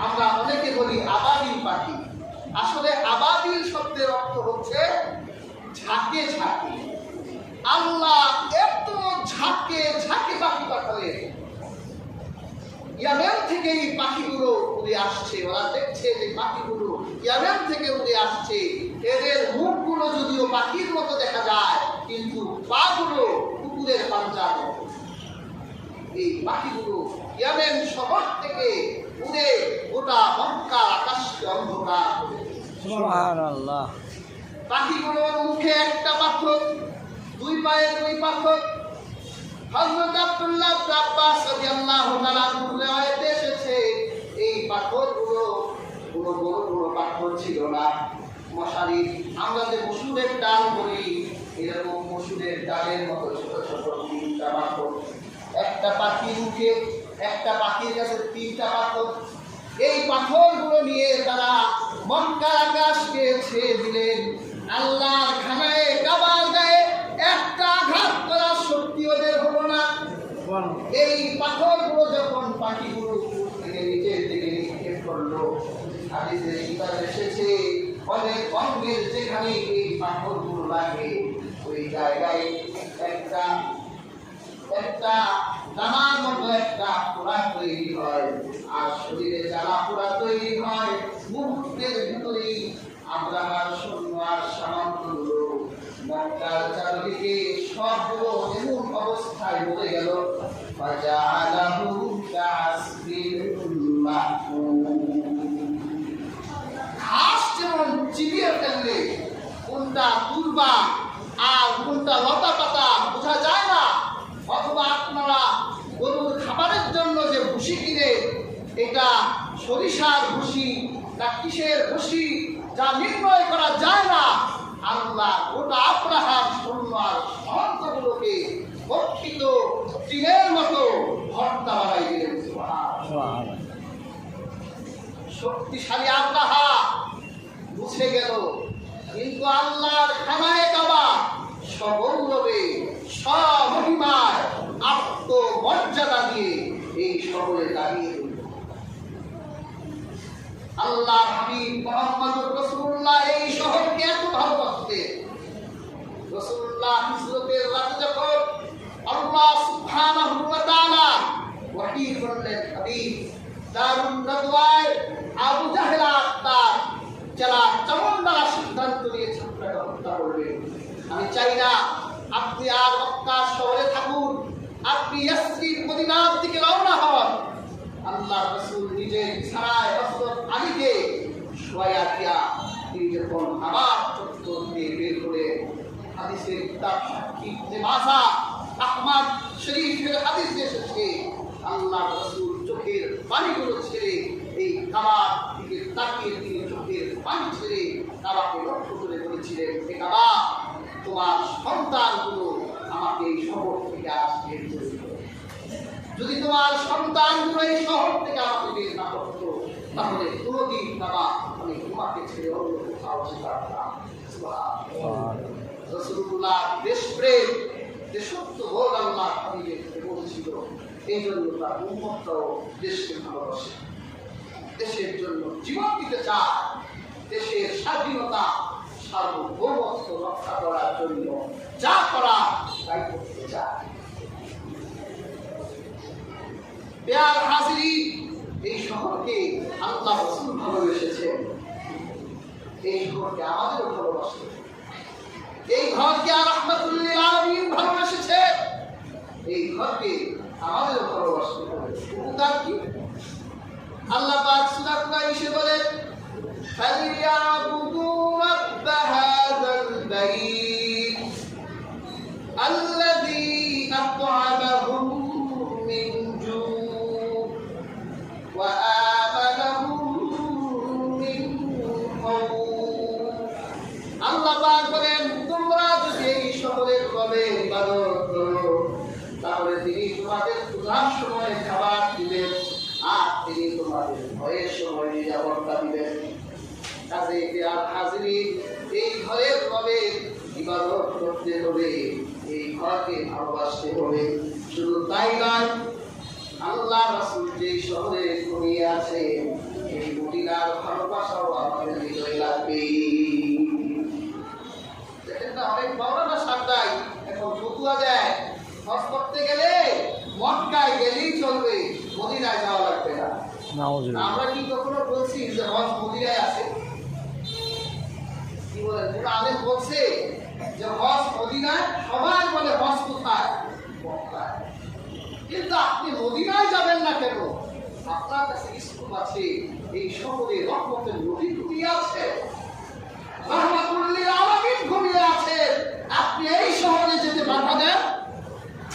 আমরা অনেকে বলি আবাবিল পাখি, আসলে আবাবিল শব্দের অর্থ হচ্ছে ঝাঁকে ঝাঁকে। আল্লাহ এত ঝাঁকে ঝাঁকে পাখি পাঠালেন, ইয়ামেন থেকে এই পাখিগুলো উড়ে আসছে। ওরা দেখছে যে পাখিগুলো ইয়ামেন থেকে উড়ে আসছে, এদের মুখগুলো যদিও পাখির মতো দেখা যায় কিন্তু পাগুলো কুকুরের পাঞ্জার মতো। এই পাখিগুলো ইয়ামেন শহর থেকে উড়ে গোটা মক্কা আকাশকে অন্ধকার করে। সুবহানাল্লাহ। পাখিগুলোর মুখে একটা পাথর, দুই পায়ে দুই পাথর। হযরত আব্দুল্লাহ ইবনে আব্বাস রাদিয়াল্লাহু তাআলা রিওয়ায়াতে এসেছে এই পাথরগুলো কোনো বড় বড় পাথর ছিল না। মশারি, আমরা যে মসুরের ডাল করি এরকম মসুরের ডালের মতো ছোট ছোট তিনটা পাথর। একটা পাখির মুখে, একটা পাখির কাছে তিনটা পাথর। এই পাথরগুলো নিয়ে তারা মক্কার আকাশকে ছেয়ে দিলেন। আল্লাহর খানায় কাবার গায়ে একটা আঘাত করার শক্তি ওদের হলো না। এই পাথরগুলো যখন পাখিগুলো থেকে নিচের দিকে নিক্ষেপ করলো, হাদিসে কিতাবে এসেছে অনেক অঙ্গের যেখানে এই পাথরগুলো লাগে ওই জায়গায় একটা একটা দানার মতো একটা পোড়া তৈরি হয়, আর শরীরে জ্বালা পোড়া তৈরি হয়। মুহূর্তের ভিতরেই আব্রাহার সৈন্য আর সামন্তগুলো মক্কার চারদিকে সবগুলো এমন অবস্থায় মরে গেল। ফাজাআলাহু কাসফিল মাহফুজ। ঘাস যেমন চিবিয়ে ফেললে কোনটা তুলবা আর কোনটা লতা পাতা বোঝা যায় না, অথবা আপনারা গরুর খাবারের জন্য যে ভুসি কিনে, এটা সরিষার ভুসি না কিসের ভুসি যা নির্ণয় করা যায় না, আল্লাহ গোটা আব্রাহার সৈন্য আর সামন্তগুলোকে প্রকৃত টিনের মতো ভর্তা বানাই দিলেন। শক্তিশালী আব্রাহা মুছে গেল, কিন্তু আল্লাহর খানায়ে কাবা সগৌরবে স্বমহিমায় আত্মমর্যাদা দিয়ে এই শহরে দাঁড়িয়ে রইল। আল্লাহর হাবিব মুহাম্মদুর রাসূলুল্লাহ এই শহরকে এত ভালোবাসতেন। রাসূলুল্লাহ হিজরতের রাতে যখন আল্লাহ সুবহানাহু ওয়া তাআলা ওহী করলেন, হাবিব দারুন নাদওয়ায় আবু জাহেল তার যারা চামুন্ডারা সিদ্ধান্ত নিয়েছে আপনাকে হত্যা করবে। আমি চাই না আপনি আর মক্কা শহরে থাকুন, আপনি ইয়াসরিব মদিনার দিকে রওনা হন। আল্লাহ রাসূল নিজে বিছানায় হযরত আলীকে শোয়া দিয়া তিনি যখন আবার চত্বর দিয়ে বের করে হাদিসের কিতাব সাক্ষী ইবনে মাজাহ আহমদ শরীফের হাদিস এসেছে, আল্লাহ রাসূল চোখের পানিগুলো ছেড়ে এই কাবার দিকে তাকিয়ে তিনি চোখের পানি ছেড়ে কাবাকে লক্ষ্য করে বলেছিলেন, হে কাবা, তোমার সন্তানগুলো আমাকে এই শহর থেকে আসতে বলেছিল। যদি তোমার সন্তানগুলো এই শহর থেকে আমাকে বের না করতো তাহলে কোনোদিন কাবা আমি তোমাকে ছেড়ে অন্য কোথাও যেতাম না। রাসূলুল্লাহ দেশপ্রেম, দেশত্ববোধ আল্লাহ হাবিবের বলছিল, এই জন্য তার উম্মতটাও দেশকে ভালোবাসে, দেশের জন্য জীবন দিতে চায়, দেশের স্বাধীনতা সার্বভৌমত্ব রক্ষা করার জন্য যা করা তাই করতে চায়। প্যার হাজিরি, এই শহরকে আল্লাহ রাসূল ভালোবেসেছেন, এই শহরকে আমাদেরও ভালোবাসে, এই ঘরকে আর রাহমাতুল লিল আলামিন ভালোবেসেছে, এই ঘরকে আমাদেরও ভালোবাসতে হবে। উপকার কি? আল্লাহ পাক সূরা কুরাইশে বলেন, ফালিয়াবুদু রাব্ব হাযাল বাইত আল্লাযী আত'আমাহুম মিন জু' ওয়া আমানাহুম মিন খাউফ। আল্লাহ পাক বলেন, তোমরা যদি এই শহরের রবে ইবাদত করো তাহলে তিনি তোমাদের ক্ষুধার সময় খাবার দিবেন আর তিনি তোমাদের ভয়ের সময় নিরাপত্তা দিবেন। কাজে প্যার হাজিরি, এই ঘরের রবে ইবাদত করতে হবে, এই ঘরকে ভালোবাসতে হবে। শুধু তাই নয়, আল্লাহ রাসূল যে শহরে ঘুমিয়ে আছে মদিনার ভালোবাসাও আমাদের হৃদয়ে লাগবে। দেখেন না, অনেক মাওলানা সাহেবরাই এখন ফতুয়া দেয় হজ করতে গেলে মক্কায় গেলেই চলবে, মদিনায় যাওয়া লাগবে না। আমরা কি কখনো বলছি যে হজ মদিনায় আছে? কি বলেন, কোন আলেম বলছে যে হজ মদিনায়? সবাই বলে হজ কোথায়? মক্কায়। কিন্তু আপনি মদিনায় যাবেন না কেন? আপনার কাছে স্কুল আছে, এই শহরে রহমতের নদী ঘুমিয়ে আছে, রহমাতুল লিল আলামিন ঘুমিয়ে আছে, আপনি এই শহরে যেতে বাধা দেন?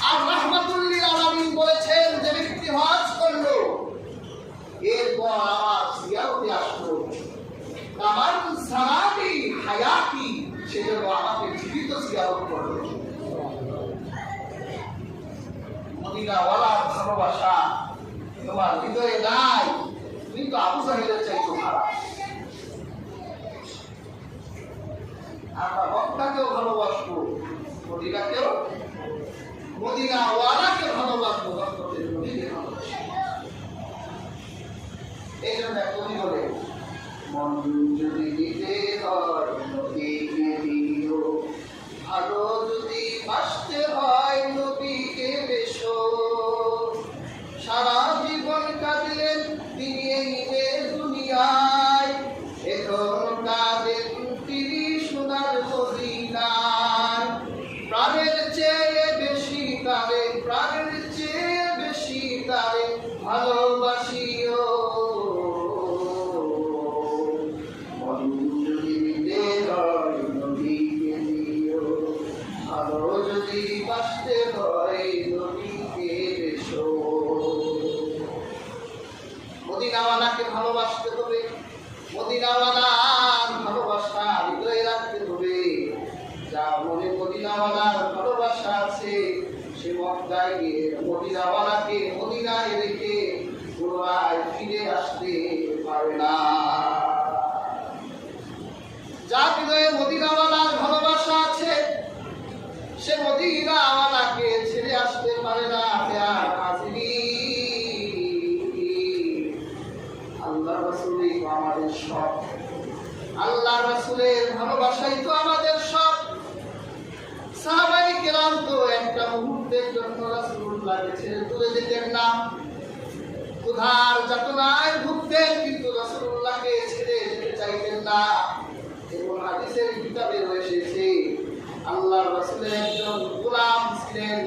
আর রহমাতুল লিল আলামিন বলেছেন যে ব্যক্তি হজ করলো এরপর আমার জিয়ারতে আসলো, আমার সালাতি হায়াতি, সেজন্য আমাকে জীবিত জিয়ারত করলো। মদিনাওয়ালার ভালোবাসা তোমার হৃদয়ে নাই, তুমি তো আবু জাহেলের চাইতো খারাপ। আমরা মক্কাকেও ভালোবাসবো, মদিনাকেও, মদিনাওয়ালাকে ভালোবাসবো, রহমতের নবীকে ভালোবাসবো। এই জন্য কবি বলে, মন যদি দিতে হয় নবীকে দিও, ভালো যদি বাসতে হয় নবীকে বেশো। সারা জীবন কাঁদলেন তিনি এই দুনিয়ায়, এখন কাঁদেন তিনি সোনার মদিনায়। প্রাণের চেয়ে বেশি তারে, প্রাণের চেয়ে বেশি তারে ভালোবাসিও। মন যদি দিতে হয় নবীকে দিও, ভালো যদি বাসতে হয় নবীকে বেশো। মদিনাওয়ালাকে ভালোবাসতে হবে, মদিনাওয়ালার ভালোবাসা হৃদয়ে রাখতে হবে। যার মনে মদিনাওয়ালার ভালোবাসা আছে সে মক্কায় গিয়ে মদিনাওয়ালাকে মদিনায় রেখে পুনরায় ফিরে আসতে পারে না। যার হৃদয়ে মদিনাওয়ালার ভালোবাসা আছে সে মদিনাওয়ালাকে ছেড়ে আসতে পারে না। আল্লাহ রাসূলই তো আমাদের সব, আল্লাহ রাসূলের ভালোবাসাই তো আমাদের সব। সাহাবায়ে কেরাম তো একটা মুহূর্তের জন্য রাসূলুল্লাহকে ছেড়ে দূরে যেতেন না, ক্ষুধার যাতনায় ভুগতেন, কিন্তু রাসূলুল্লাহকে ছেড়ে যেতে চাইতেন না। এবং হাদিসের কিতাবে এসেছে আল্লাহ রাসূলের একজন গোলাম ছিলেন,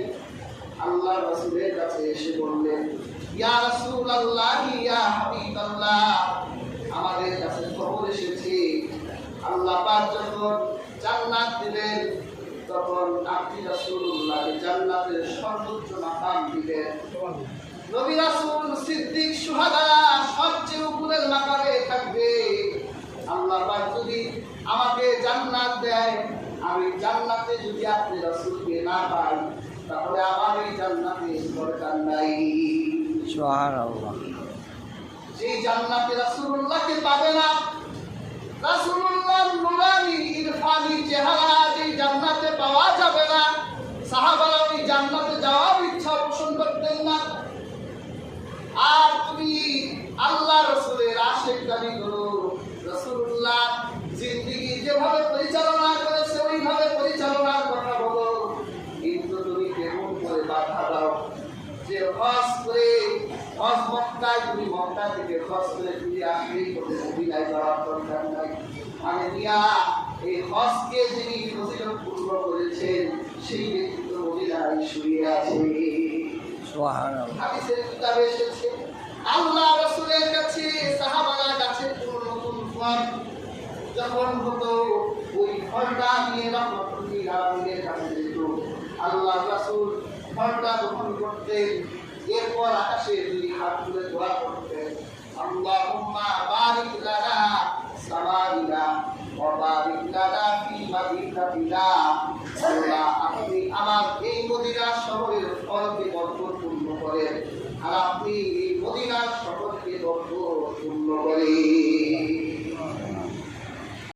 আল্লাহ রাসূলের কাছে এসে বললেন, ইয়া রাসূলুল্লাহ, ইয়া হাবিবাল্লাহ, আমাদের কাছে খবর এসেছে আল্লাহ পাক যখন জান্নাত দিবেন তখন আপনি রাসূলুল্লাহকে জান্নাতের সর্বোচ্চ মাকাম দিবেন। নবী রাসূল সিদ্দিক শুহাদা সবচেয়ে উপরের মাকামে থাকবে। আল্লাহ পাক যদি আমাকে জান্নাত দেয়, আমি জান্নাতে যদি আপনি রাসূলকে না পাই তাহলে আমার এই জান্নাতে দরকার নাই। সুবহানাল্লাহ। যে জান্নাতে রাসূলুল্লাহকে পাবে না, রাসূলুল্লাহর নূরানি ইরফানি চেহারা যে জান্নাতে পাওয়া যাবে না, সাহাবারা ওই জান্নাতে যাওয়ার ইচ্ছা পোষণ করতেন না। আর তুমি আল্লাহ রাসূলের আশিক দাবি করো, রাসূলুল্লাহ জিন্দেগি যেভাবে পরিচালনা করেছে ওইভাবে পরিচালনার কথা বলো, কিন্তু তুমি কেমন করে বাধা দাও যে হজ করে হজ মক্কায়, তুমি মক্কা থেকে হজ করে তুমি আসলেই করতে মদিনায় যাওয়ার দরকার নাই। মানে মিয়া এই হজকে যিনি ফজিলতপূর্ণ করেছেন সেই ব্যক্তি তো মদিনায় শুয়ে আছে। সুবহানাল্লাহ। হাদিসের কিতাবে এসেছে আল্লাহ রাসূলের কাছে সাহাবারা কাছে কোনো নতুন ফল যখন হতো ওই ফলটা নিয়ে রহমতুল্লিল আলামিনের কাছে যেত। আল্লাহ রাসূল ফলটা গ্রহণ করতেন, এরপর আকাশে দুই হাত তুলে দোয়া করতেন, আল্লাহুম্মা বারিক লানা সামারিনা ওয়া বারিক লানা ফি মাদিনাতিনা। আল্লাহ আপনি আমার এই মদিনা শহরের ফলকে বরকতপূর্ণ করেন, আর আপনি এই মদিনা শহরকে বরকতপূর্ণ করেন।